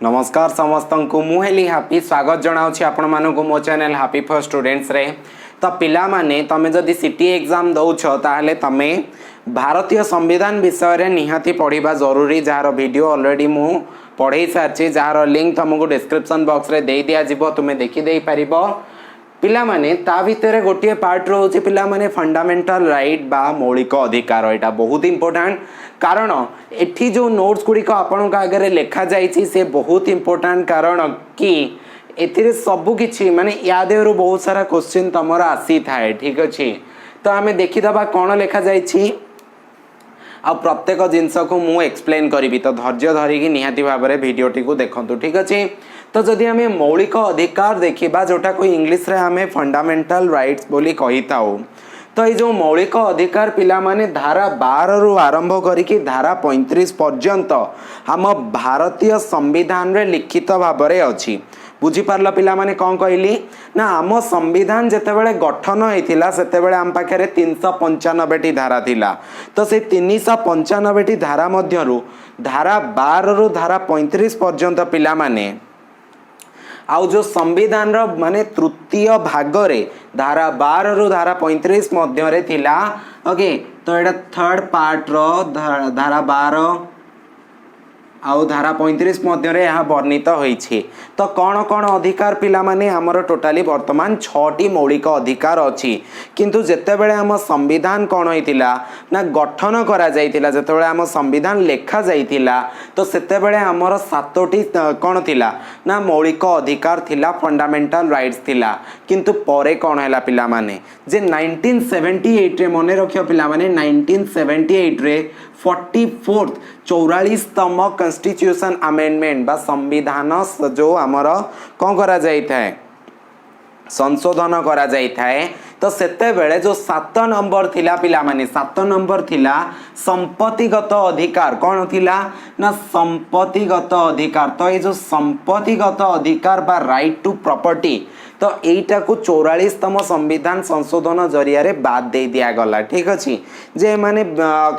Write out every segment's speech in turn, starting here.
नमस्कार समस्त को मुझे हापी स्वागत जनाऊँगी आपण मानक मो चैनल हापी फॉर स्टूडेंट्स रे। तो पिला माने तमे जदि सिटी एग्जाम दौछ ताहले तमे भारतीय संविधान विषय रे निहाती पढ़ा जरूरी जार वीडियो ऑलरेडी मु पढ़े सारी जार लिंक तुमको डिस्क्रिप्शन बॉक्स रे दे दिया जिवो तुमे देखि दे परिबो। पिला माने ता भितर गोटे पार्ट रोचे पिला माने फंडामेंटल राइट बा मौलिक अधिकार एटा बहुत इंपोर्टेंट कारण एठी जो नोट्स गुड़िक आपण आगे लिखा जाइए से बहुत इंपोर्टेंट कारण कि एथिरे सबु किछि माने या देहरु बहुत सारा क्वेश्चन तमर आसी थाए। ठीक अच्छे तो आम देखीदबा कौन लिखा जाइए आ प्रत्येक जिनस को मु एक्सप्लेन करी तो धैर्य धरिकी निहाती भाव में भिडटी को देखु। ठीक अच्छे तो जदि आम मौलिक अधिकार देखा जोटा को इंग्लिश रे आम फंडामेंटल राइट्स बोली कही थाउ तो ये जो मौलिक अधिकार पिला माने धारा 12 रु आरंभ करिकी धारा 35 पर्यंत आम भारतीय संविधान रे लिखित भाव में अच्छी। बुझीपार पिला माने कौन कहली ना आम संविधान जितेबाला गठन होता से आम पाखे 395 धारा थिला तो से 395 धारा मध्यरु धारा 12 रु धारा 35 पर्यंत पिला माने आउ जो संविधान रो माने तृतीय भाग रे धारा 12 रु धारा 35 मध्य रे थिला। ओके तो एटा थर्ड पार्ट रो धारा 12 आउ धारा 35 मध्य रे यहाँ वर्णित होइछे। तो कौन कौन अधिकार पिला माने हमर टोटाली वर्तमान 6टी मौलिक अधिकार अछि किंतु जेतेबेले हम संविधान कौन होइतिला ना गठन करा जाइतिला जेतेबेले हम संविधान लेखा जाइतिला तो सेतेबेले हमर 7टी कौन थिला ना मौलिक अधिकार थिला फंडामेंटल राइट्स थिला किंतु परे कौन हैला पिला माने जे 1978 रे मने रखियो पिला माने 1978 रे 44तम कॉन्स्टिट्यूशन अमेंडमेंट बा संविधान जो आमर कौन करा जाई थाए संशोधन करा जाई थाए तो सेते बेले जो 7 नंबर थिला पिला माने 7 नंबर थिला संपत्तिगत अधिकार कौन थिला ना संपत्तिगत अधिकार। तो ये जो संपत्तिगत अधिकार बा राइट टू प्रॉपर्टी तो यहीटा को 44तम संविधान संशोधन जरिया रे बाद दे दिया गला। ठीक अच्छे जे माने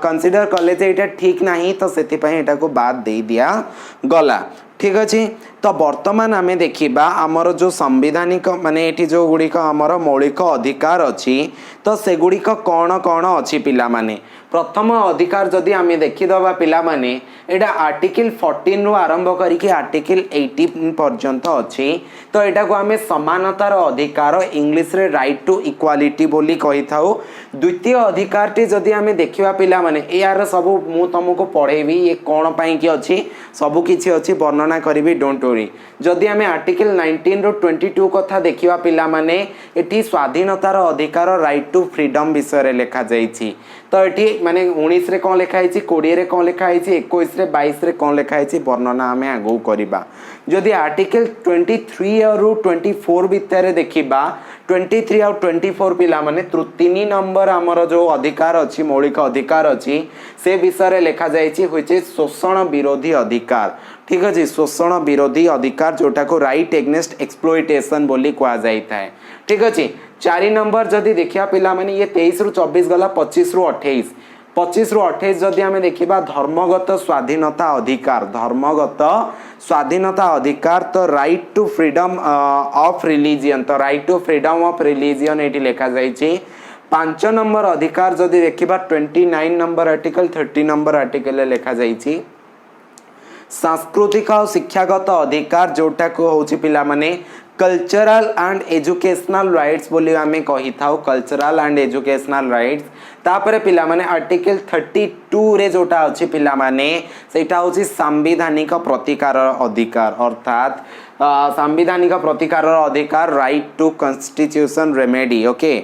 कंसीडर कले जे एटा ठीक नहीं तो सेति पई एटा को बाद दे दिया गला। ठीक अच्छे तो वर्तमान आमे देखिबा आमर जो संविधानिक माने एठी जो गुड़िक आमर मौलिक अधिकार अच्छी तो से गुड़िक कौन कौन अच्छी पिला माने प्रथम अधिकार जदि आमे देखिदबा पिला माने एटा आर्टिकल 14 रु आरंभ करिके आर्टिकल 18 पर्यंत अच्छी। तो एटा को आमे समानतार अधिकार इंग्लिश रे राइट टू इक्वालिटी बोली कहि थाउ। द्वितीय अधिकार टी जदि आमे देखिबा पिला माने यार सब मु तुमको पढ़ेबी ये कौन पई कि अच्छी सब किछि अच्छी वर्णना करिबी डोंट वरी। जदि आमे आर्टिकल 19 रु 22 कथा देखिबा पिला माने एटी स्वाधीनतार अधिकार राइट टू फ्रीडम विषय रे लिखा जाइछि। तो एटी माने 19 रे कौन लिखा है 20 रे कौन लिखा है 21 रे 22 रे कौन लिखा है वर्णना आमे आगो करिबा। जदि आर्टिकल 23 रु 24 भितर देखिबा 23 और 24 पिला माने 3 नंबर आमर जो अधिकार अच्छी मौलिक अधिकार अच्छी से विषय रे लिखा जाइछि होइछे शोषण विरोधी अधिकार। ठीक अच्छे शोषण विरोधी अधिकार जोटा को राइट एग्नेस्ट एक्सप्लोइटेशन बोली कहा जाता है। ठीक अच्छे 4 नंबर जदि देखिया पिला माने ये 23 रु 24 गला 25 रु 28 25 रु 28 जदि आमे देखिबा धर्मगत स्वाधीनता अधिकार धर्मगत स्वाधीनता अधिकार तो right to freedom of religion तो right to freedom of religion एटी लिखा जाइछि। 5 नंबर अधिकार जदि देखिबा 29 नंबर आर्टिकल 30 नंबर आर्टिकल लिखा जाइछि सांस्कृतिक और शिक्षागत अधिकार जोटा को होची पिला माने कल्चरल एंड एजुकेशनल राइट्स बोली आमे कही थाउ कल्चरल एंड एजुकेशनल राइट्स। तापरे पिला माने आर्टिकल 32 रे जोटा अछि पिला माने सेटा होची संवैधानिक प्रतिकार अधिकार अर्थात संवैधानिक प्रतिकार अधिकार right to constitution remedy. Okay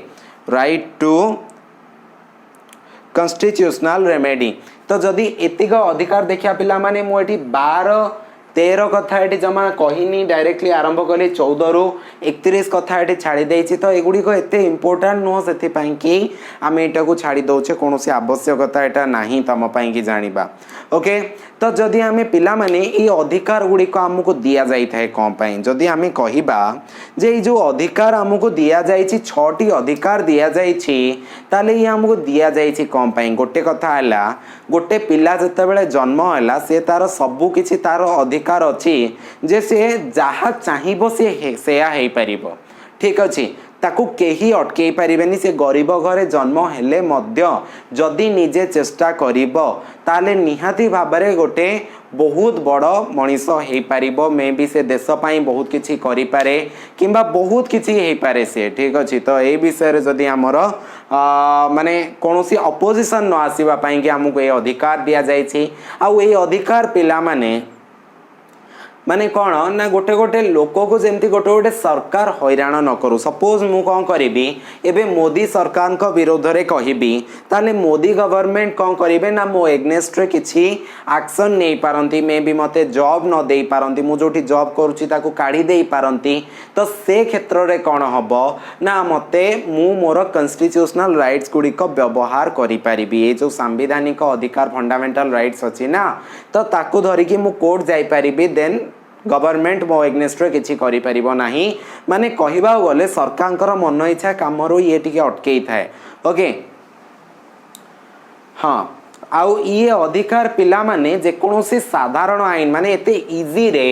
right to constitutional remedy. तो जदि एतिक अधिकार देखिया पिला माने मु एठी 12-13 कथा एठी जमा कहिनी डायरेक्टली आरंभ कले 14 रु 31 कथा एठी छाड़ी देछि तो एगुडी को एते इंपोर्टेंट नो सेति पई कि आमे एटा को छाड़ी दोछे कोनोसी आवश्यकता एटा नाही तम पई कि जानिबा। ओके तो जदि आम पिला माने ये अधिकार गुड़िक आमको दि जाए कौन पाई जदि आम कहिबा जे जो अधिकार आमको दि जाए 6टी अधिकार दि जाए ये आमको दि जाए कौन पाई गोटे कथा है गोटे पिला जितेबाला जन्म है सी तार सबू किछि तार अधिकार अच्छी जे से जहाँ चाहिए सी सेया हो पार ठीक अच्छे ताकू केही अटकई पारिबेनी से गरीब घरे जन्म हेले मध्य जदि निजे चेष्टा करिबो ताले निहाती भाबरे गोटे बहुत बड़ मनीष हो पारिबो मे भी से देश पाई बहुत किछि करि पारे किंबा बहुत किछि हे पारे से ठीक अछि तो ए विषय रे जदि हमर माने कोनोसी अपोजिशन न आसीबा पाई कि हमको ए अधिकार दिया जाय छी आ ए अधिकार पिला माने माने कौन ना गोटे गोटे लोक को जमती गोटे गोटे सरकार हैरान न करू सपोज मु कौन करी एबे मोदी सरकार को विरोध रे कहिबी ताले मोदी गवर्नमेंट कौन करिवे ना मो एग्नेस्ट रे किछि एक्शन नै पारंती मे भी मते जॉब न दे पारंती मु जोठी जॉब करूची ताकू काढी दे पारंती तो से क्षेत्र रे कौन हबो ना मते मु मोर कॉन्स्टिट्यूशनल राइट्स गुडी को व्यवहार करि पारिबी ए जो संवैधानिक अधिकार फंडामेंटल राइट्स अछि ना तो ताकू धरि कि मु कोर्ट जाई पारिबी देन गवर्नमेंट मो एग्नेस्ट रे किछि करि परिबो नाही माने कहिबा गले सरकारଙ୍କର मन इच्छा कामरो ये टिके अटकेई थाए ओके हाँ आउ ये अधिकार पिला माने जे कोनोसी साधारण आईन माने एते इजी रे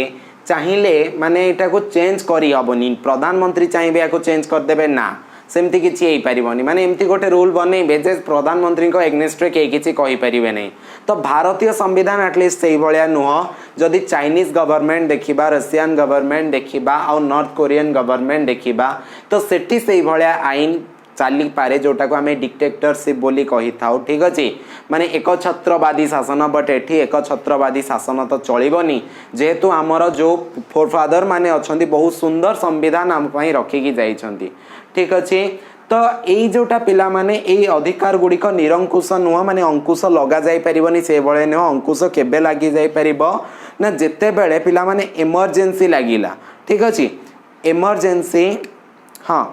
चाहिए माने एटा को चेंज करी हबनी प्रधानमंत्री चाहिए या को चेंज कर देबे ना सेमती किछि हेई परिबोनी माने एमती गोटे रूल बनेइबे जे प्रधानमंत्री को एग्नेस्ट रे किछि कहि परिबे नै तो भारतीय संविधान एटलिस्ट सेही भलिया नुह जदि चाइनीज गवर्नमेंट देखिबा रशियन गवर्नमेंट देखिबा और नॉर्थ कोरियन गवर्नमेंट देखिबा तो सेठी सेही भलिया आईन चाली पारे जोटा को आम डिक्टेटरशिप बोली कही था ठीक अच्छे माने एक छत्रवादी शासन बट एठी एक छत्रवादी शासन तो चलबनी जेहेतु आमर जो फोरफादर माने अच्छी बहुत सुंदर संविधान आम रखिकी जाइछंती ठीक अच्छे तो यही जोटा पिला माने यही अधिकार गुड़िक निरंकुश नुह माने अंकुश लगा जाई परिबनी से बळे नुह अंकुश केबे लागी जाई परिबो ना जेते बेले पिला माने इमरजेंसी लागिला ठीक अच्छे इमरजेंसी हाँ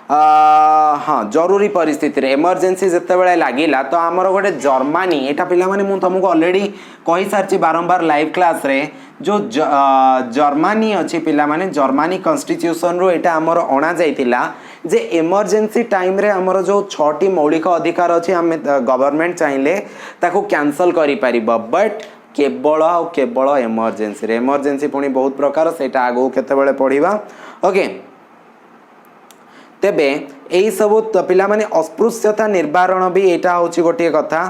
हाँ जरूरी परिस्थिति रे इमरजेंसी जिते बळे लागिला तो आमर गोटे जर्मनी एटा पिला माने मु तुमको ऑलरेडी कहि सारची बारंबार लाइव क्लास रे जो जर्मनी अच्छी पिला माने जर्मनी कॉन्स्टिट्यूशन रो एटा आमर अणा जाइतिला जे इमरजेंसी टाइम रे आमर जो 6टी मौलिक अधिकार अच्छी आम गवर्नमेंट चाहिए ताको कैंसल करि परिबो बट केवल इमरजेंसी रे इमरजेंसी पुणी बहुत प्रकार सेटा आगो केतेबेले पढिबा ओके तेबे यही सब पिला माने अस्पृश्यता निर्वारण भी एटा होची गोटे कथा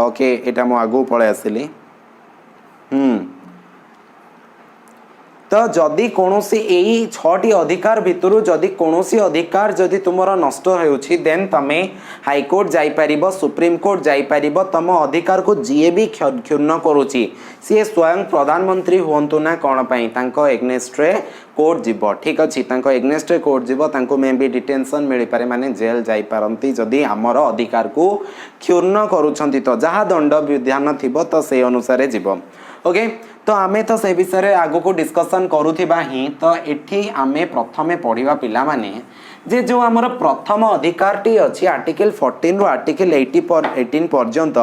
ओके एटा मो आगो पळे आसिली तो जदि कोनोसी एई 6टी अधिकार भितरु जदि कोनोसी अधिकार जदि तुमरा नष्ट होउछि देन तमे हाई कोर्ट जाई परिबो सुप्रीम कोर्ट जाई परिबो तम अधिकार को जीए भी क्षुण्ण करूछि सी स्वयं प्रधानमंत्री होंतु ना कोन पई तांको एग्नेस्ट रे कोर्ट जीवो ठीक अछि तांको एग्नेस्ट रे कोर्ट जीवो तांको मे भी डिटेंशन मिली पारे माने जेल जाई पारंती जदि हमर अधिकार को क्षुण्ण करूछंती तो जहा दंड विधान थिबो तो से अनुसार जीवो ओके तो आमे तो से विषय रे आगो को डिस्कशन करूथिबा ही तो एठी आमे प्रथमे पढिबा पिला माने जे जो हमर प्रथम अधिकार टी अछि आर्टिकल 14 रो आर्टिकल 18 पर्यंत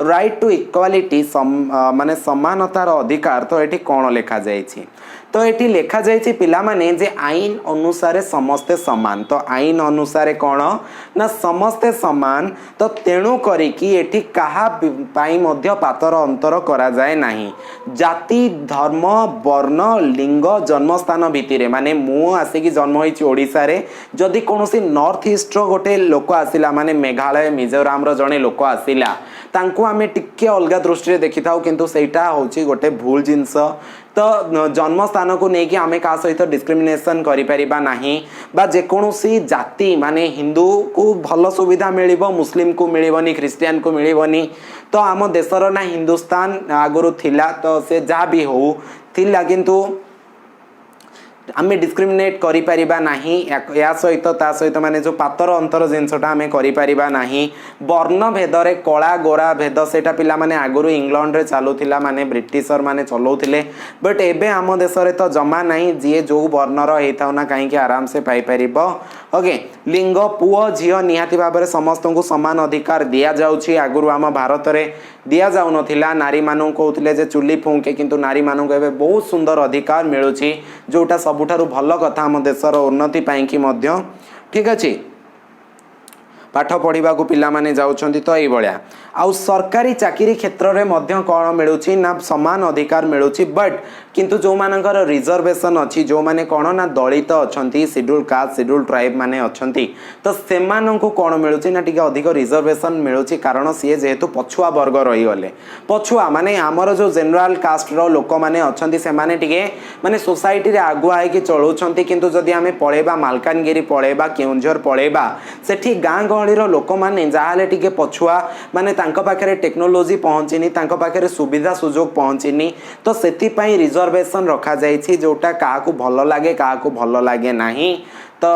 राइट टू इक्वालिटी माने समानतार अधिकार तो एठी कोन लेखा जायछि तो एठी लेखा जायछि पिला माने जे आईन अनुसार समस्ते समान तो आईन अनुसार कोन ना समस्ते समान तो तेणु करी कि एठी काहा पाई मध्य पातर अंतर करा जाय नाही जाति धर्म वर्ण लिंग जन्मस्थान भितिरे माने मु आसे कि जन्म होइछि ओडिसा रे जदि कोनोसी नॉर्थ ईस्ट रो गोटे लोक आसिला माने मेघालय मिजोराम रो जणे लोक आसिला तांको आमे टिके अलगा दृष्टि रे देखिथाउ किंतु सेटा होछि गोटे भूल जिंस तो जन्म स्थान को लेकिन आम क्या सहित डिस्क्रिमिनेशन करि परिबा नाही बा जे कोनोसी जाति माने हिंदू को भल सुविधा मिलिबो मुस्लिम को मिलिबनी क्रिश्चियन को मिलिबनी तो आम देशर ना हिंदुस्तान आगुरु थिला तो से जा भी हो थिला किंतु आम डिस्क्रिमिनेट करिपरिबा नाही या सहित ता सहित माने जो पातर अंतर जिनसटा आम करिपरिबा नाही वर्ण भेदरे कला गोरा भेद सेटा पिला माने आगुरु इंग्लैंड रे चालुथिला माने ब्रिटिशर माने चलाउथिले बट एबे आम देश रे तो जमा नाही जे जो वर्णर हेताउ ना काहे कि आराम से पाई परिबो ओके लिंग पुओ झियो निहाती भाबरे समस्त को समान अधिकार दिया जाउछि आगुरु आम भारत रे दिया जाउ नथिला नारी मानु कहउथिले जे चुली फुंके किंतु नारी मानु को एबे बहुत सुंदर अधिकार मिलुछि जोटा सबुठारु भल कथा आम देशर उन्नति पाई कि मध्य ठीक अछि पाठ पढ़ा को पिला माने जाउछंती तो एई भलिया आउ सरकारी चाकरी क्षेत्र रे मध्य कोन मिलुछि ना समान अधिकार मिलुछि बट किंतु जो मानकर रिजर्वेशन अछि जो माने कोन ना दलित अछंती शेड्यूल कास्ट शेड्यूल ट्राइब माने अछंती तो सेमान को कोन मिलुछि ना टिके अधिक रिजर्वेशन मिलुछि कारण सी जेहेतु पछुआ वर्ग रही गले पछुआ माने हमर जो जनरल कास्ट रो लोक माने अछंती से माने टिके माने सोसाइटी रे आगुआ है कि चलुछंती किंतु जदि हमें पळेबा मालकानगिरी पळेबा केउंझर पळेबा सेठी गां गहळीर लोक माने जाहाले टिके पछुआ माने तांको पाखरे टेक्नोलोजी पहुंचीनी तांको पाखरे सुविधा सुजोग पहुंचीनी तो सेति पई रिजर्वेशन रखा जाइछि जोटा काहाकू भल लागे काहाकू भल लागे नाही तो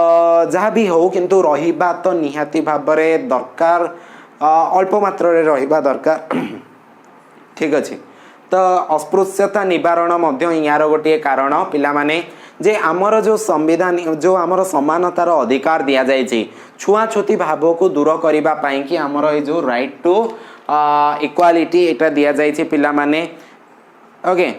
जहाँ भी हो किंतु रहिबा तो निहाती भाबरे दरकार अल्प मात्रा रे रहिबा दरकार ठीक अछि तो अस्पृश्यता निवारण मध्य यार गोटे कारण पिला माने जे आमर जो संविधान जो आमर समानतार अधिकार दिया जाइछि छुआछुती भाव को दूर करिबा पई कि आमर ए जो राइट टू इक्वालिटी एटा दिया जाइछि पिला माने ओके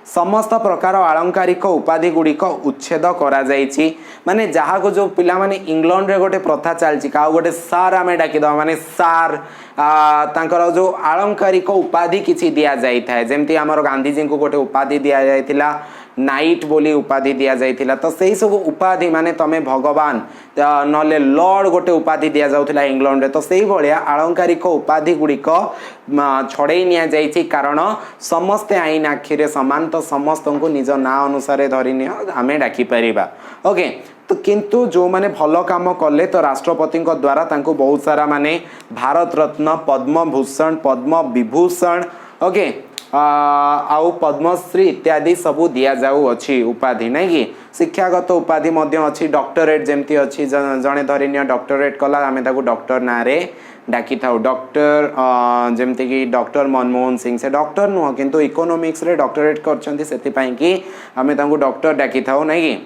समस्त प्रकार आलंकारिक उपाधि गुड़िक उच्छेद करा जाइछि माने जहाँ को जो पिला माने इंग्लैंड रे गोटे प्रथा चलछि का गोटे सार आमे डाकी दवा माने सार तांकर जो आलंकारिक उपाधि किछि दिया जाई थाए जेमति हमर गांधी जी को गोटे उपाधि दिया जाइथिला नाइट बोली उपाधि दिया जाइथिला तो सेही सब उपाधि माने तमे भगवान नले लॉर्ड गोटे उपाधि दिया जाउथिला इंग्लैंड रे तो सेही भलिया आलंकारिक उपाधि गुड़िक छड़े निया जाइछि कारण समस्त आईन आखिरे समान तो समस्त को निज ना अनुसार धरिनी आमे डाकी परिबा ओके तो किंतु जो माने भल काम कले तो राष्ट्रपति द्वारा तांको बहुत सारा माने भारत रत्न पद्म भूषण पद्म विभूषण ओके आउ पद्मश्री इत्यादि सबू दिया जाऊ अच्छी उपाधि नहीं कि शिक्षागत उपाधि मध्य अच्छी डॉक्टरेट जेमती अच्छी जड़े धरिनिया डॉक्टरेट कला आम डॉक्टर ना रे डाकी थाउ डॉक्टर जेमती कि डॉक्टर मनमोहन सिंह से डॉक्टर नुह किंतु इकोनॉमिक्स रे डॉक्टरेट करछंती सेति पई कि आम डॉक्टर डाकी थाउ नहीं कि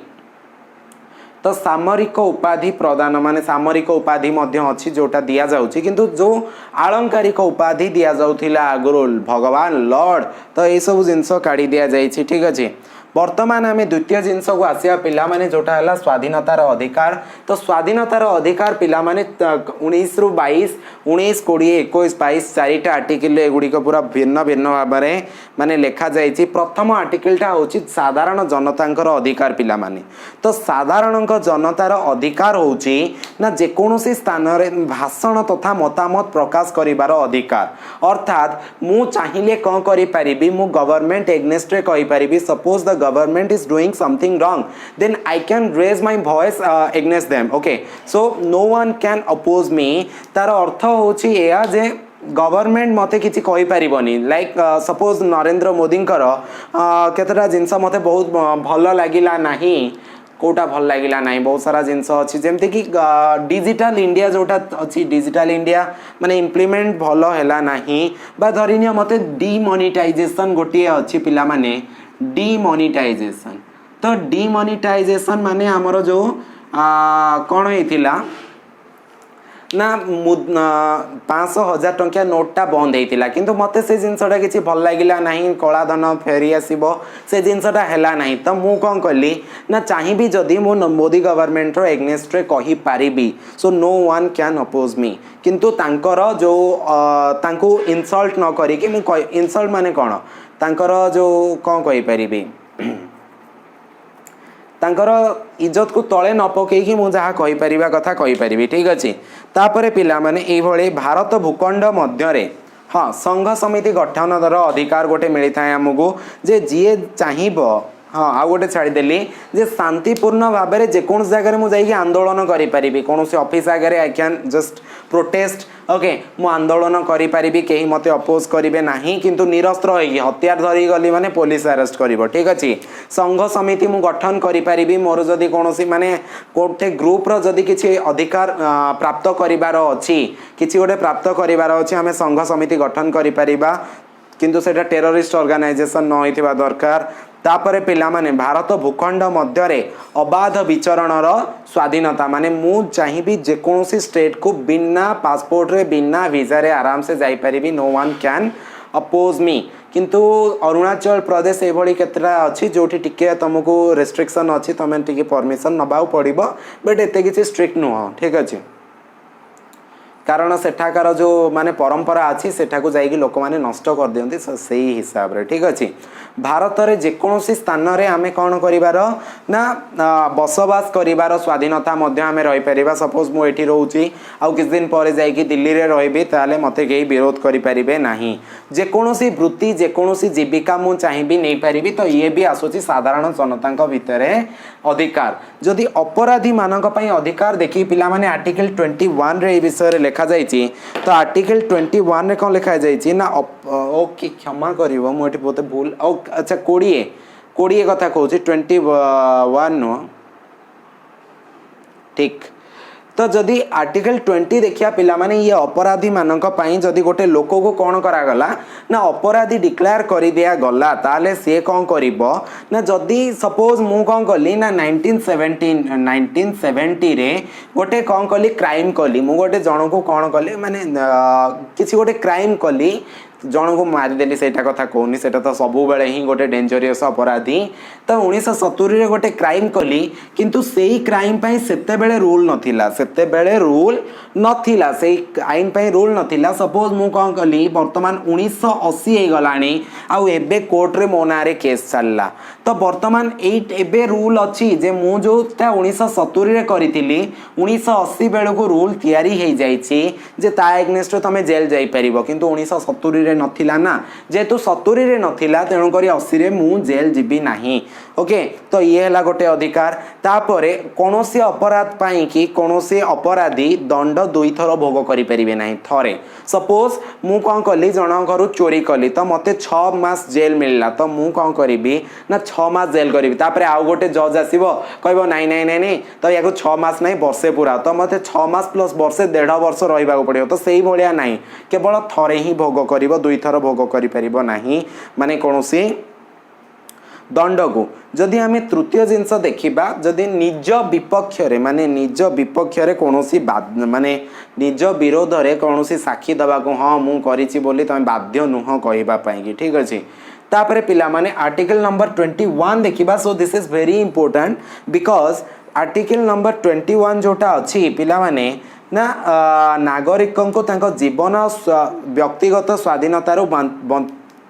तो सामरिक उपाधि प्रदान माने सामरिक उपाधि मध्य अच्छी जोटा दिया जाउछि किंतु जो आलंकारिक उपाधि दिया जाउथिला आगुरु भगवान लॉर्ड तो ये सब जिनस काढ़ी दिया जाइछि ठीक अछि वर्तमान आम द्वितीय जिनस को आसिया पिला माने जोटा हला स्वाधीनतार अधिकार तो स्वाधीनतार अधिकार पिला माने 19 रु 22 19 20 21 22 चारिटा आर्टिकल एगुड़िक पूरा भिन्न भिन्न भाव में माने लेखा जाइछि प्रथम आर्टिकलटा होछि साधारण जनतांकर अधिकार पिला माने तो साधारण जनतार अधिकार होछि ना जेकोसी स्थान रे भाषण तथा मतामत प्रकाश करिवार अधिकार अर्थात मु चाहिले कोन करि परिबी मु गवर्नमेंट एग्नेस्ट रे कहि परिबी suppose the government is doing something wrong then I can raise my voice against them okay so no one can oppose me तार अर्थ होछि एया जे गवर्नमेंट मते किछि कहि परिबनी लाइक सपोज नरेंद्र मोदी केतरा जिनस मते बहुत भल लागिला नाही कोटा भल लागिला नाही बहुत सारा जिनस अछि जेमते कि डिजिटल इंडिया जोटा अछि डिजिटल इंडिया माने इम्प्लीमेंट भल हैला नाही बा धरिनिया मते डीमोनेटाइजेशन गोटे अछि पिला माने डीमोनेटाइजेशन तो डीमोनेटाइजेशन माने हमर जो कौन होइथिला ना 500,000 टंकिया नोटा बंद होइथिला किंतु मते से जिनसटा किछि भल लागिला नाही कला धन फेरी आसीबो से जिनसटा हैला नाही तो मु कोन करली ना चाहिबी जदी मु मोदी गवर्नमेंट रो एग्नेस्ट रे कहि पारिबी so no one can oppose me किंतु तांकर जो तांको इंसल्ट न करी कि मु इंसल्ट माने कोन तांकर जो कौन कहि परिबी तांकर इज्जत को तले न पकईकि मु जहाँ कहि परिबा कथा कहि परिबी ठीक अछि तापरे पिला माने एई भଳି भारत भूखंड मध्य रे हाँ संघ समिति गठन दर अधिकार गोटे मिली थाए हमको जे जीए चाहिबो हाँ आ गोटे छाड़देली जे शांतिपूर्ण भाव में जेकोसी जगह मुझे आंदोलन करें कौन ऑफिस आगे I can just protest okay मु आंदोलन करें कहीं मत अपोज करेंगे ना किंतु निरस्त्र हो हथियार धरी गली माने पुलिस अरेस्ट कर ठीक अच्छे संघ समिति मु गठन करें मोर जदि कौन माने गोटे ग्रुप्र जदि किसी अधिकार प्राप्त करार अच्छी किसी गोटे प्राप्त करार अच्छी आम संघ समिति गठन करा किंतु सेटा टेररिस्ट ऑर्गेनाइजेशन न होइथिबा दरकार तापरे पिला माने भारत भूखंड मध्य अबाध विचरणर स्वाधीनता माने मु चाहिए जेकोसी स्टेट को बिना पासपोर्ट रे बिना वीजा रे आराम से जाई परिबी no one can oppose me किंतु अरुणाचल प्रदेश एभली केतरा अच्छी जोठी टिके तुमको रेस्ट्रिक्शन अच्छी तुम टिके परमिशन नबाउ पड़िबो बट एते किछि स्ट्रिक्ट नुह ठीक अच्छे कारण सेठाकार जो माने परंपरा अच्छी सेठाकू जाइए लोक मैंने नष्ट कर दियंती से हिसाब रे ठीक अच्छे भारत रे जेकोसी स्थान रे आमे कौन करिवार ना बसवास करिवार स्वाधीनता मध्य आमे रही परिबा सपोज मु एठी रहउची आउ किछ दिन परे जाइकी दिल्ली रे रहिबी ताले मते केही विरोध करि परिबे नाही जेकोसी वृत्ति जेकोसी जीविका मु चाहिबी नै परिबी तो ये भी आसुची साधारण जनतांक भितरे अधिकार जदि अपराधी मानक पई अधिकार देखि पिला माने आर्टिकल 21 रे ए विषय रे लिखा जाइए तो आर्टिकल 21 रे कौन लिखा जाइए ना ओके क्षमा करिवो मोटी बहुत भूल अच्छा 20 कथा कहूँ 21 नुह ठीक तो जदि आर्टिकल 20 देखिया पिला माने ये अपराधी मानक पई जदि गोटे लोक को कौन करागला ना अपराधी डिक्लेयर कर दिया गला ताले से कौन करिवो ना जदि सपोज मु कौन कली ना 1970 रे गोटे कौन कली क्राइम कली मु गोटे जन को कौन कली माने किसी गोटे क्राइम कली जन को मारिदेली सेटा कथा कहूनी सेटा तो सबु बेले ही गोटे डेंजरियस अपराधी तो 1970 रे गोटे क्राइम कली किंतु सेही क्राइम पई सेते बेले रूल नथिला सेते बेले रूल नथिला सेही आईन पई रूल नथिला सपोज मु कोन कली वर्तमान 1980 हे गलानी आउ एबे कोर्ट रे मो नारे केस चलला तो वर्तमान एबे रूल अछि जे मु जो 1970 रे करितिली 1980 बेले को रूल तयारी हे जाईची जे ता एग्नेस्ट तमे जेल जाई परिबो किंतु 1970 रे नथिला ना जेतु 70 रे नथिला तेणु करी 80 रे मु जेल जीबी नाही ओके तो ये हला गोटे अधिकार तापरे कोनोसी अपराध पाई कि कोनोसी अपराधी दंड दुई थर भोग करि परिबे नाही थरे सपोज मु कोन कली जण घरु चोरी कली तो मते 6 मास जेल मिलला तो मु कोन करिबी ना 6 मास जेल करिबी तापरे आउ गोटे जज आसीबो कहबो नाही नाही नाही नाही तो याको 6 मास नाही वर्षे पूरा तो मते 6 मास प्लस वर्षे 1.5 वर्ष रहिबा को पड़ियो तो सेही भलिया नाही केवल थरे ही भोग करिवो दुई थर भोग करि परिबो नाही माने कोनोसी दंड को जदि आम तृतीय जिनस देखा जदि निज विपक्ष माने निज विपक्ष कौनसी माने निज विरोध में कौन साक्षी दवा को हाँ मु करिछि बोली तुम बाध्य नुह कहवाई ठीक अच्छे तापरे पिला माने आर्टिकल नंबर 21 देखा so this is very important because article number 21 जोटा अच्छी पिला माने ना नागरिक को जीवन व्यक्तिगत स्वाधीनतार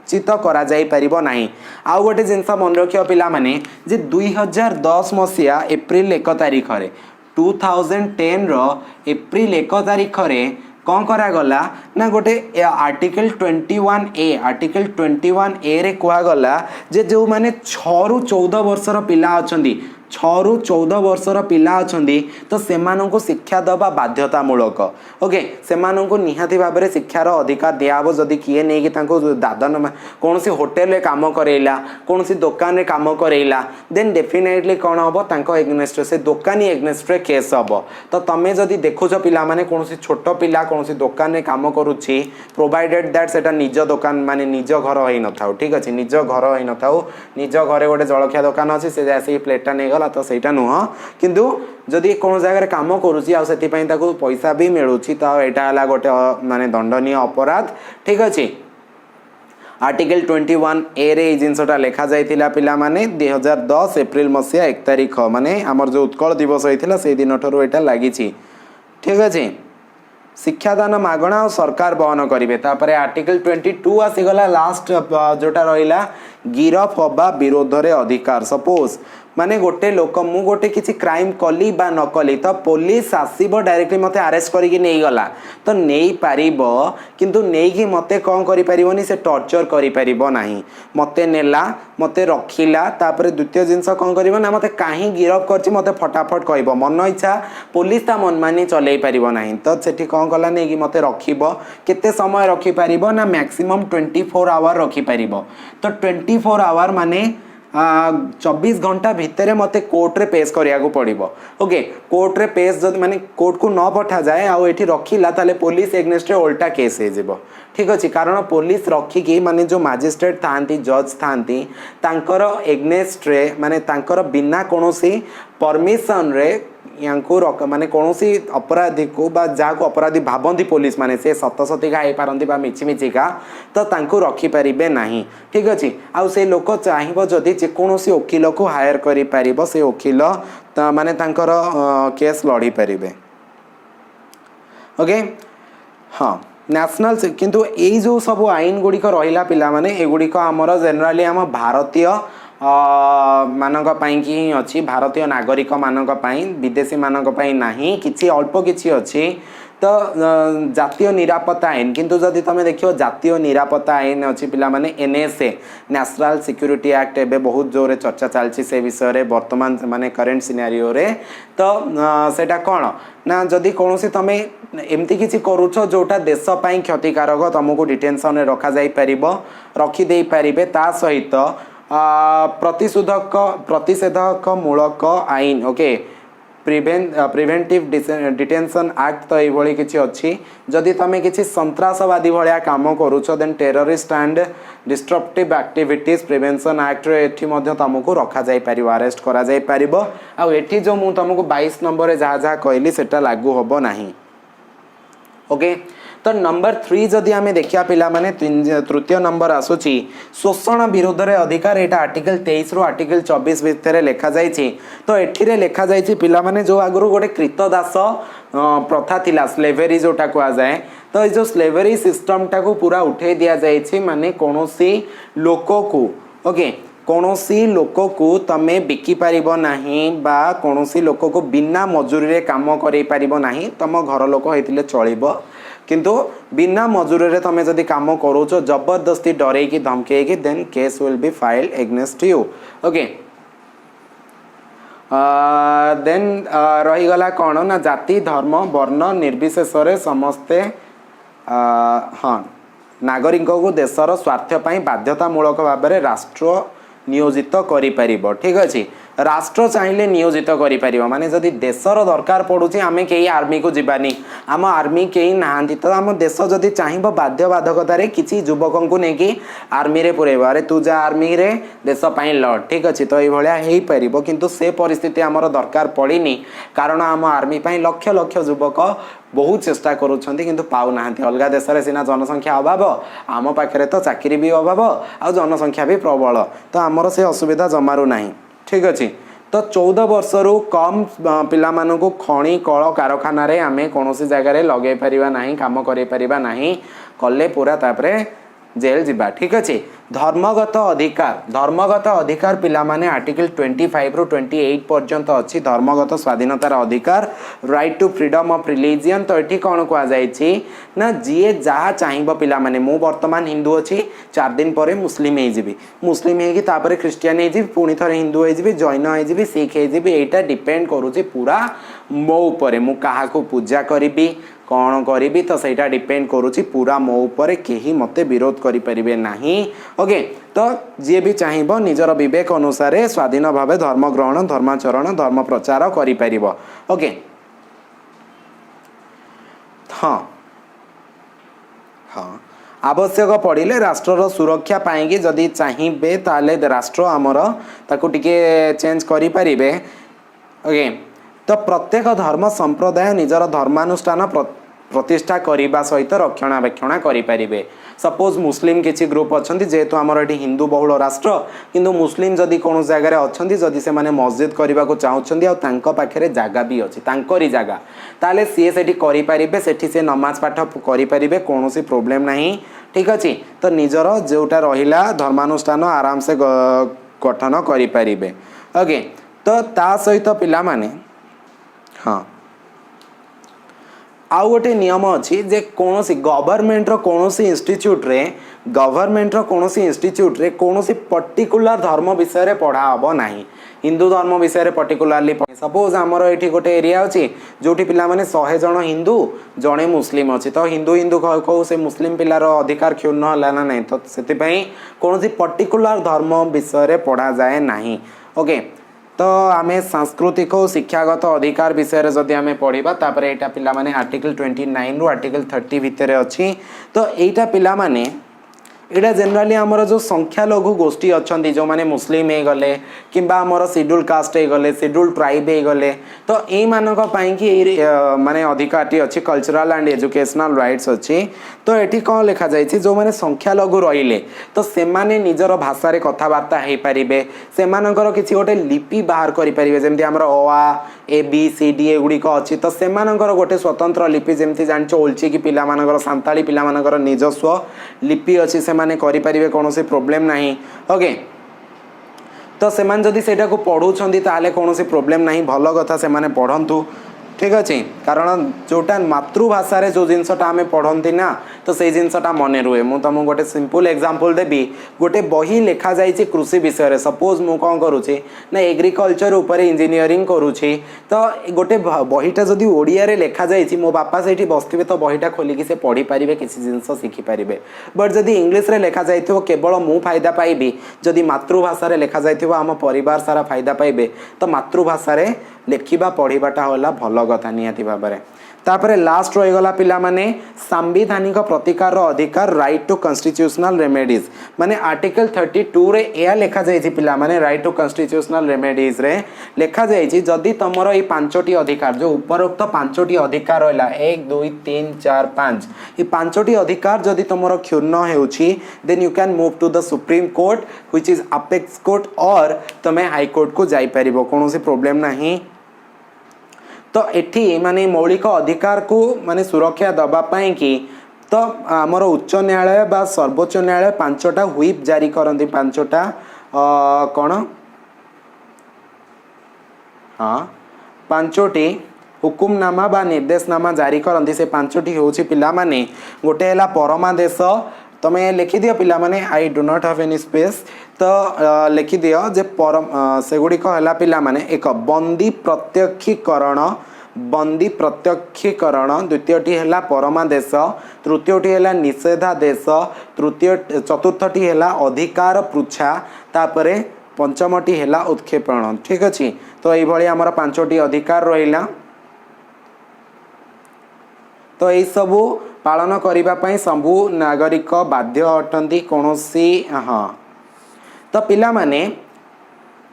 चित करा जाई परिबो नाही आउ गोटे जिनस मन रखियो पिला माने जे 2010 मसिया एप्रिल 1 तारिख रे 2010 रो एप्रिल 1 तारिख रे कौन करा गला ना गोटे आर्टिकल 21 ए रे कुआ गला जे जो माने 6 रु 14 वर्षर पिला अछंदी 6 रु 14 वर्षर पिला अछंदी तो सेमानंको शिक्षा दबा बाध्यतामूलक ओके सेमानंको निहाती भाव में शिक्षार अधिकार दियाबो जदि किए नहीं कि तांको दादन कौन सी होटेल रे काम करेला कौन सी दुकान रे काम करेला देन डेफिनेटली कौन हम तांको एग्नेस्ट से दुकानी एग्नेस्ट रे केस हम तो तमें जदि देखुछ पिला माने कौन सी छोट पिला कौन सी दुकान रे काम करुछि प्रोवाइडेड दैट सेटा निज दुकान माने निज घर होई न थाउ ठीक अछि निज घर होई न थाउ निज घरे गोटे जलखिया दुकान अछि से जासी प्लेटा नै गला तो सेटा नुह किंतु जदि कौन जगह काम करुछि आ सेति पई ताको पैसा भी मिलुछि तो एटा हला गोटे माने दंडनीय अपराध ठीक अछि आर्टिकल 21 ए रे जिनसटा लेखा जाइथिला पिला माने 2010 एप्रिल मसिया 1 तारिख माने हमर जो उत्कल दिवस होइथिला से दिन ठरो एटा लागिछि ठीक अछि शिक्षादान मागणा और सरकार बहन करेंगे तापरे आर्टिकल 22 आसीगला लास्ट जोटा रहिला गिरफ हवा विरोध रे अधिकार सपोज माने गोटे लोक मु गोटे किसी क्राइम कली बा न कली तो पुलिस आसीबो डायरेक्टली मते अरेस्ट करिके नै गला तो नै पारिबो किंतु नै कि मते कोन करि परिबोनी से टॉर्चर करि परिबो नाही मते नेला मते रखिला तापरे द्वितीय जिंस कोन करिवो ना मते काहे गिरफ करछि मते फटाफट कहबो मन इच्छा पुलिस ता मन मानी चलै परिबो नाही तो सेठी कोन कला नै कि मते रखिबो केते समय रखि परिबो ना मैक्सिमम 24 आवर रखि परिबो तो 24 आवर माने 24 घंटा भितर मते कोर्ट रे पेश करिया को पड़िबो ओके कोर्ट रे पेश जद माने कोर्ट को न पठा जाए आ एठी रखिला ताले पुलिस एग्नेस्ट रे उल्टा केस हे जेबो ठीक अछि कारण पुलिस रखी की माने जो मैजिस्ट्रेट थांती जज थांती तांकर एग्नेस्ट रे माने तांकर बिना कोनोसी परमिशन रे यांको माने कोनोसी अपराधी को बा जा को अपराधी भाबंती पुलिस माने से सतसती का हे पारंती बा मिछि मिछि का तो तांको रखी परिबे नाही ठीक अछि आ से लोक चाहिबो जदी जे कोनोसी वकील को हायर करि परिबो से वकील माने तांकर केस लड़ी परिबे ओके हां नेशनल किंतु ए जो सब आईन गुडी को रहिला पिला माने ए गुडी को हमर जनरली हम भारतीय मानक पाई कि अच्छी भारतीय नागरिक मानक पाई विदेशी मानक पाई नाही किछि अल्प किछि अछि तो जातीय निरापत्ता आईन किंतु जदि तमे देखियो जातीय निरापत्ता आईन अछि पिला माने एनएसए नेशनल सिक्योरिटी एक्ट एबे बहुत जोरे चर्चा चलछि से विषय रे वर्तमान माने करंट सिनेरियो रे तो सेटा कोन ना जदि कोनोसी तमे एमती किछि करूछ जोटा देश पाई क्षतिकारक तुमको डिटेंशन रे रखा जाई परिबो रखी देई परिबे ता सहित प्रतिषेधक मूलक आईन ओके प्रिवेंटिव डिटेंशन एक्ट तो ये किसी अच्छी जदि तुम किसी सन्त्रासवादी भाया काम करुच then terrorist and disruptive activities prevention act एठी मध्य तुमको रखा जाई परिबो अरेस्ट करा जाई परिबो आ एठी जो मु तुमको 22 नंबर रे जहा जहा कहली सेटा लागू होबो नाही ओके तो नंबर 3 जदि आमे देखिया पिला माने तृतीय नंबर आसुची शोषण विरोध रे अधिकार एटा आर्टिकल 23 रो आर्टिकल 24 भितर लेखा जाईची तो एठी रे लेखा जाईची पिला माने जो आगुरु गोटे कृतदास प्रथा थिला स्लेवरी जोटा को आ जाए तो जो स्लेवरी सिस्टम टा को पूरा उठे दिया जाईची माने कोनोसी लोको को ओके कोनोसी लोको को तमे बिकी पारिबो नाही बा कोनोसी लोको को बिना मजूरी रे काम करै पारिबो नाही तम घर लोक हेतिले चलिबो किंतु बिना मजूरी रे तमे जदि काम करूचो जबरदस्ती डरे की धमके की then case will be filed against you okay then रही गला कोन ना जाति धर्म वर्ण निर्विशेष रे समस्ते हां नागरिक को देशर स्वार्थ पई बाध्यतामूलक भाव में राष्ट्र नियोजित करि परिबो ठीक अछि राष्ट्र चाहिए नियोजित करि परिबो माने जदि देशर दरकार पड़ुछि आमे केही आर्मी को जिबानी आम आर्मी केही नाहांती तो आम देश जदि चाहिबो बाध्य बाधकता रे किछि युवकन को नेकी आर्मी रे पुरेबो अरे तू जा आर्मी रे देश पई लड़ ठीक अछि तो ए भलिया हेई परिबो किंतु से परिस्थिति हमर दरकार पड़िनी कारण आम आर्मी पई लक्ष लक्ष युवक बहुत चेष्टा करुछंती किंतु पाउ नाहंती अलगा देश रे सिना जनसंख्या अभाव आम पाखरे तो चाकरी भी अभाव आ जनसंख्या भी प्रबल तो आमर से असुविधा जमारू नाही ठीक अछि तो 14 वर्ष रु कम पिला मानु को खणी कल कारखाना रे आमे कोनोसी जगह रे लगे परिबा नाही काम करे परिबा नाही कले पूरा तापरे जेल जिबा ठीक अछि धर्मगत अधिकार पिला माने आर्टिकल 25 रु 28 पर्यंत अछि धर्मगत स्वाधीनतार अधिकार right to freedom of religion तो एठी कोन को आ जाईछि ना जिए जहा चाहिबो पिला माने मु वर्तमान हिंदू अछि 4 दिन परे मुस्लिम हे जिबी मुस्लिम हे कि तापरे क्रिश्चियन हे जिबी पुनी थरे हिंदू हे जिबी जैन हे जिबी सिख हे जिबी एटा डिपेंड करूछि पूरा मो ऊपर मु काहा को पूजा करिबी कौन करी तो सहीटा डिपेंड करुच्ची पूरा मो ऊपर केही मते विरोध करि परिबे नाही ओके तो जे भी चाहिबो निजर विवेक अनुसार स्वाधीन भावे धर्म ग्रहण धर्माचरण धर्म प्रचार करि परिबो ओके हाँ हाँ आवश्यक पड़िले राष्ट्रर सुरक्षा पाएंगे जदि चाहिए ताले राष्ट्र आमर ताकू टिके चेंज करि परिबे ओके तो प्रत्येक धर्म संप्रदाय निजर धर्मानुष्ठान प्रतिष्ठा करने सहित रक्षणाबेक्षण करें सपोज मुस्लिम किसी ग्रुप अच्छा जेहेतु आमर ये हिंदू बहुल राष्ट्र किंतु मुस्लिम जदि कौन जगार अच्छा जदि से मस्जिद करने को चाहते पाखे जगह भी अच्छी तांकरी जगह ताले सी से से नमाज पाठ करें कौन प्रोब्लेम नहीं ठीक अच्छे तो निजर जोटा रहा धर्मानुष्ठान आराम से गठन करें ओके तो ता सहित पिला माने हाँ आउ गोटे नियम अच्छी जे कौन सी गवर्नमेंट रो कौन सी इंस्टीट्यूट रे गवर्नमेंट रो कौन सी इंस्टीट्यूट रे कौन सी पर्टिकुलर धर्म विषय रे पढ़ा हबो नाही हिंदू धर्म विषय रे पर्टिकुलरली सपोज आमर ये गोटे एरिया अच्छी जो पिला माने 100 जन हिंदू जड़े मुस्लिम अच्छी तो हिंदू हिंदू कहू से मुस्लिम पिलार अधिकार क्षुण्ण है ना नहीं तो से कौन सी पर्टिकुलर धर्म विषय रे पढ़ा जाए नहीं ओके तो आम सांस्कृतिक और शिक्षागत अधिकार विषय में जदि आम पढ़ा तापर यहाँ पिला माने आर्टिकल 29 रु आर्टिकल 30 भितर अच्छी तो यहाँ पिला माने एटा जनरली आमर जो संख्यालघु गोष्ठी अच्छा जो मैंने मुस्लिम हो गले कि आमर शेड्यूल कास्ट हो गले शेड्यूल ट्राइब हो गले तो यही माने अधिकार अच्छी कल्चरल एंड एजुकेशनल राइट्स अच्छी तो ये कौन लिखा जाए जो मैंने संख्यालघु रहिले तो से माने निजर भाषा कथबार्ता हो पारे से किसी गोटे लिपि बाहर करेंगे जमी आम ए बी सी डी एगुड़िक अच्छी तो से गोटे स्वतंत्र लिपि जमी जान ओल्ची कि पिला सांताली पिला निजस्व लिपि अच्छी से माने करि परिबे कोनोसी प्रॉब्लम नहीं ओके तो से माने जदि सेटा को पढुछंदी ताले कोनोसी प्रॉब्लम नहीं भलो कथा से माने पढंतु ठीक अच्छे कारण जोटा मातृभाषा रे जो जिनसटा आम पढ़ती ना तो से जिनसटा मन रुए मु तुमको गोटे सिंपल एग्जांपल देबी गोटे बही लिखा जाइए कृषि विषय रे सपोज मु कौन करुचे ना एग्रीकल्चर ऊपर इंजीनियरिंग करुचे तो गोटे बहीटा जदि ओडिया रे लिखा जाइए मो बापा से बसते तो बहीटा खोलिकी से पढ़ी पारे किसी जिनस शिखिपारे बट जदि इंग्लीश रे लिखा जाइए केवल मु फायदा पाइबी जदि मातृभाषा रे लिखा जाइए आम परिवार सारा फायदा पाइबे तो मातृभाषा रे लेखिबा पढ़ीबाटा होला भल कथा निहाती भाबरे तापरे लास्ट रहीगला पिला माने संवैधानिक प्रतिकार अधिकार राइट टू कॉन्स्टिट्यूशनल रेमेडीज माने आर्टिकल 32 रे या लिखा जाइछि पिला माने राइट टू कॉन्स्टिट्यूशनल रेमेडीज रे लिखा जाइछि जदि तमरो ए पांचटी अधिकार जो उपरोक्त पांचटी अधिकार रहला 1 2 3 4 5 ए पांचटी अधिकार जदि तमरो क्षुण्ण हेउछि then you can move to the supreme court which is apex court और तमे हाई कोर्ट को जाई परिबो कोनोसी प्रॉब्लम नहीं तो एठी माने मौलिक अधिकार को माने सुरक्षा दबा पाई कि तो आमर उच्च न्यायालय बा सर्वोच्च न्यायालय पांचटा व्हिप जारी करंती पांचटा कौन हाँ पांचटी हुकुमनामा बा निर्देशनामा जारी करंती से पांचटी होची पिला माने गोटे हैला परमादेश तमें लिखि दियो पिला माने I do not have any space तो लिखि दियो जे परम से गुड़िक है पिला माने एक बंदी प्रत्यक्षीकरण द्वितीयटी है परमादेश तृतीयटी है निषेधादेश तृतीय चतुर्थटी है अधिकार पृछा तापरे पंचमटी है उत्क्षेपण ठीक अच्छे तो ये आमर पांचटी अधिकार रहा तो यही सबू पालन करने सबू नागरिक बाध्य अटंती कौन सी हाँ तो पिला माने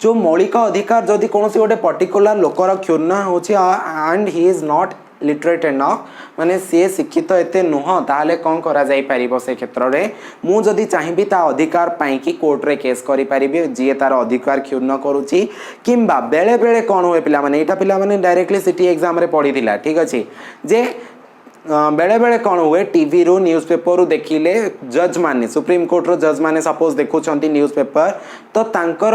जो मौलिक अधिकार जदि कौन गोटे पर्टिकुलर लोकर क्षुण्ण होंड he is not literate enough माने सी शिक्षित एते नुह ताहले कौन करा जाई परिबो से क्षेत्र रे मु जदि चाहिबी ता अधिकार पाई कि कोर्ट रे केस करि परिबे जे तार अधिकार क्षुण्ण करूची किंबा बेले बेले कौन हुए पिला माने एटा पिला माने डायरेक्टली सिटी एग्जाम रे पढ़ी थिला ठीक अछि जे बेले बेले कौन हुए टीवी रू न्यूज पेपर रू देखिले जज माने सुप्रीम कोर्ट रो जज माने सपोज देखुछंती न्यूज पेपर तो तांकर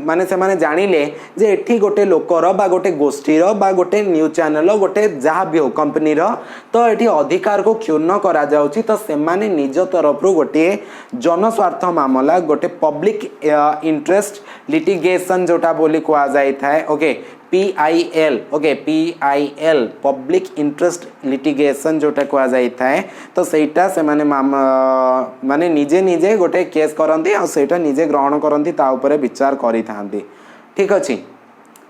माने से माने जानिले जे एठी गोटे लोकर बा गोटे गोष्ठीर बा गोटे न्यूज चैनल गोटे जहाँ भी हो कंपनी रो तो एठी अधिकार को क्षुण्ण करा जाउची तो से माने निज तरफ रू गोटे जनस्वार्थ मामला गोटे पब्लिक इंटरेस्ट लिटिगेशन जोटा बोली कहा जाय थाए okay PIL okay PIL public interest litigation जोटा कहा जाय थाए तो सेटा से माने निजे निजे गोटे केस करंती और सेटा निजे ग्रहण करंती ता ऊपर विचार करि थांती ठीक अछि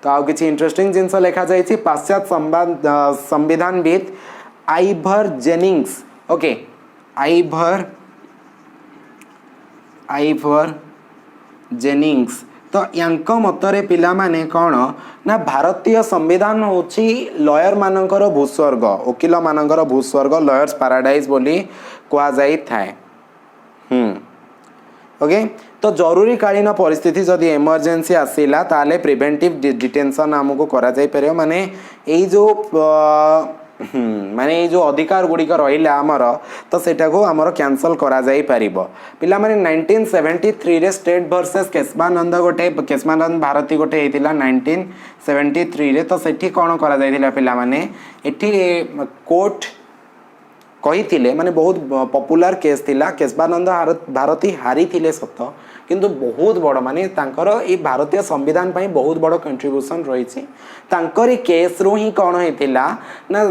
तो आउ किछि इंटरेस्टिंग जिंस लिखा जाय पाश्चात्य संविधानविद Ivor Jennings okay Ivor Jennings तो यांक मतरे पिला माने कौन ना भारतीय संविधान होची लॉयर मानकर भूस्वर्ग वकील मानकर भूस्वर्ग लॉयर्स पैराडाइज बोली कहा जाई थाए ओके तो जरूरी कालीन परिस्थिति जदि इमरजेंसी आसीला ताले प्रिवेंटिव डिटेंशन हमको करा जाई परियो माने एई जो माने ये जो अधिकार गुड़िक रहा आमर तो सेटा को आमर कैंसल करा जाई परिबो पिला माने 1973 रे स्टेट वर्सेस केशवानंद गोटे केशवानंद भारती गोटे होता 1973 रे तो सेठी कौन करा जाइथिला पिला माने एठी कोर्ट कही माने बहुत पॉपुलर केस थिला केशवानंद भारती हारी थिले सत किंतु बहुत बड़ माने तांकर ए भारतीय संविधान पई बहुत बड़ कंट्रीब्यूशन रही तांकरी केस रु ही कौन होता ना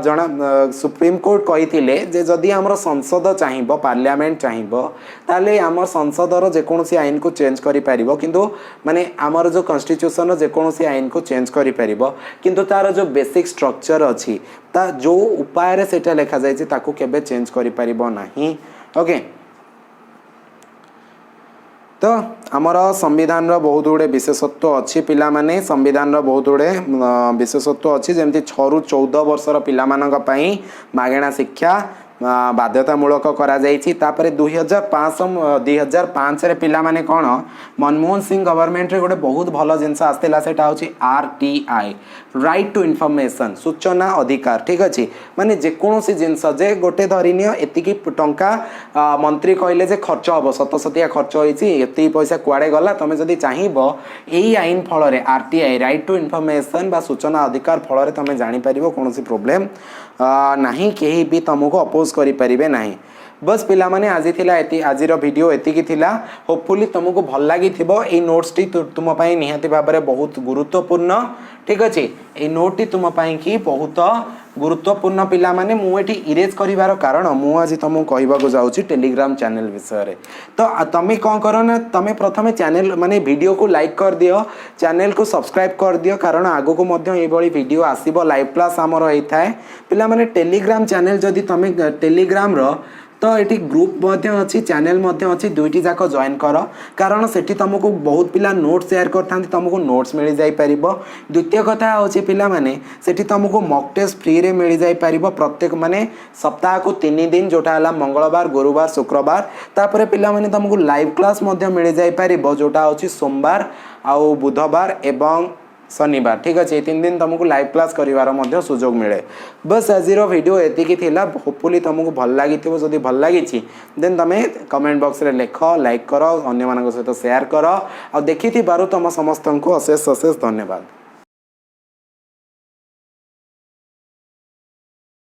जना सुप्रीम कोर्ट कही जे जदि आमर संसद चाहिए पार्लियामेंट चाहिए ताले आम संसदर जेकोसी आईन को चेंज करि परिबो किंतु माने आमर जो कॉन्स्टिट्यूशन जेकोसी आईन को चेंज करि परिबो किंतु तार जो बेसिक स्ट्रक्चर अच्छी ता जो उपाय रे सेटा लिखा जायछि ताकू केबे चेंज करि परिबो नाही ओके तो आमर संविधान बहुत गुड़े विशेषत्व अच्छी पिला माने संविधान बहुत गुड़े विशेषत्व अच्छी जमती 6 ରୁ 14 वर्षर पिला मानक पई मागेणा शिक्षा बाध्यतामूलक करा जायछि तापरे 2005 रे पिला माने कोन मनमोहन सिंह गवर्नमेंट रे गोटे बहुत भल जिनस आस्थिला सेटा होछि आरटीआई राइट टू इन्फॉर्मेशन सूचना अधिकार ठीक अछि माने जे कोनोसी जिनस जे गोटे धरिनियो एतिकी टंका मंत्री कहले जे खर्च हबो सतसतिया खर्च होइछि एति पैसा कुआडे गला तमे जदी चाहिबो एई आईन फल रे आरटीआई राइट टू इन्फॉर्मेशन बा सूचना अधिकार फल रे तमे जानि परिबो कोनोसी प्रॉब्लम नहीं कहीं भी तुमको अपोज करि परिबे नहीं बस पिला माने आज थिला एति आजिर वीडियो एतिकी थिला होपफुली तुमको भल लागि थिबो ए नोट्स टी तुम पई निहाती भाबरे बहुत गुरुत्वपूर्ण ठीक अछि ए नोट टी तुम पई की बहुत गुरुत्वपूर्ण पिला माने मु एठी इरेज करिवार कारण मु आज तुमको कहबा को जाउची टेलीग्राम चैनल विषय रे तो तमे कोन करो ना तमे प्रथमे चैनल माने वीडियो को लाइक कर दियो चैनल को सब्सक्राइब कर दियो कारण आगो को मध्य ए बळी वीडियो आसीबो लाइव क्लास हमर होई थाए पिला माने टेलीग्राम चैनल जदी तमे टेलीग्राम रो तो ये ग्रुप अच्छी चैनल अच्छी दुईटी जाक जॉइन कर कारण सेठी तुमको बहुत पिला नोट्स शेयर करथांती तुमको नोट्स मिल जाई परिबो द्वितीय कथा होची पिला माने सेठी तुमको मॉक टेस्ट फ्री रे मिल जाई परिबो प्रत्येक माने सप्ताह को 3 दिन जोटा हला मंगलवार गुरुवार शुक्रवार तापरे पिला माने तुमको लाइव क्लास मिल जाई परिबो जोटा होची सोमवार आउ बुधवार एवं शनिवार ठीक अच्छे 3 दिन तुमको लाइव क्लास करिवार सुजोग मिले बस आज वीडियो एतिकी थिला होपफुली तुमको भल लगी जदि भल लगी देन तुम कमेंट बॉक्स रे लिख लाइक कर अन्य सहित शेयर कर आ देखि तुम समस्त को अशेष अशेष धन्यवाद।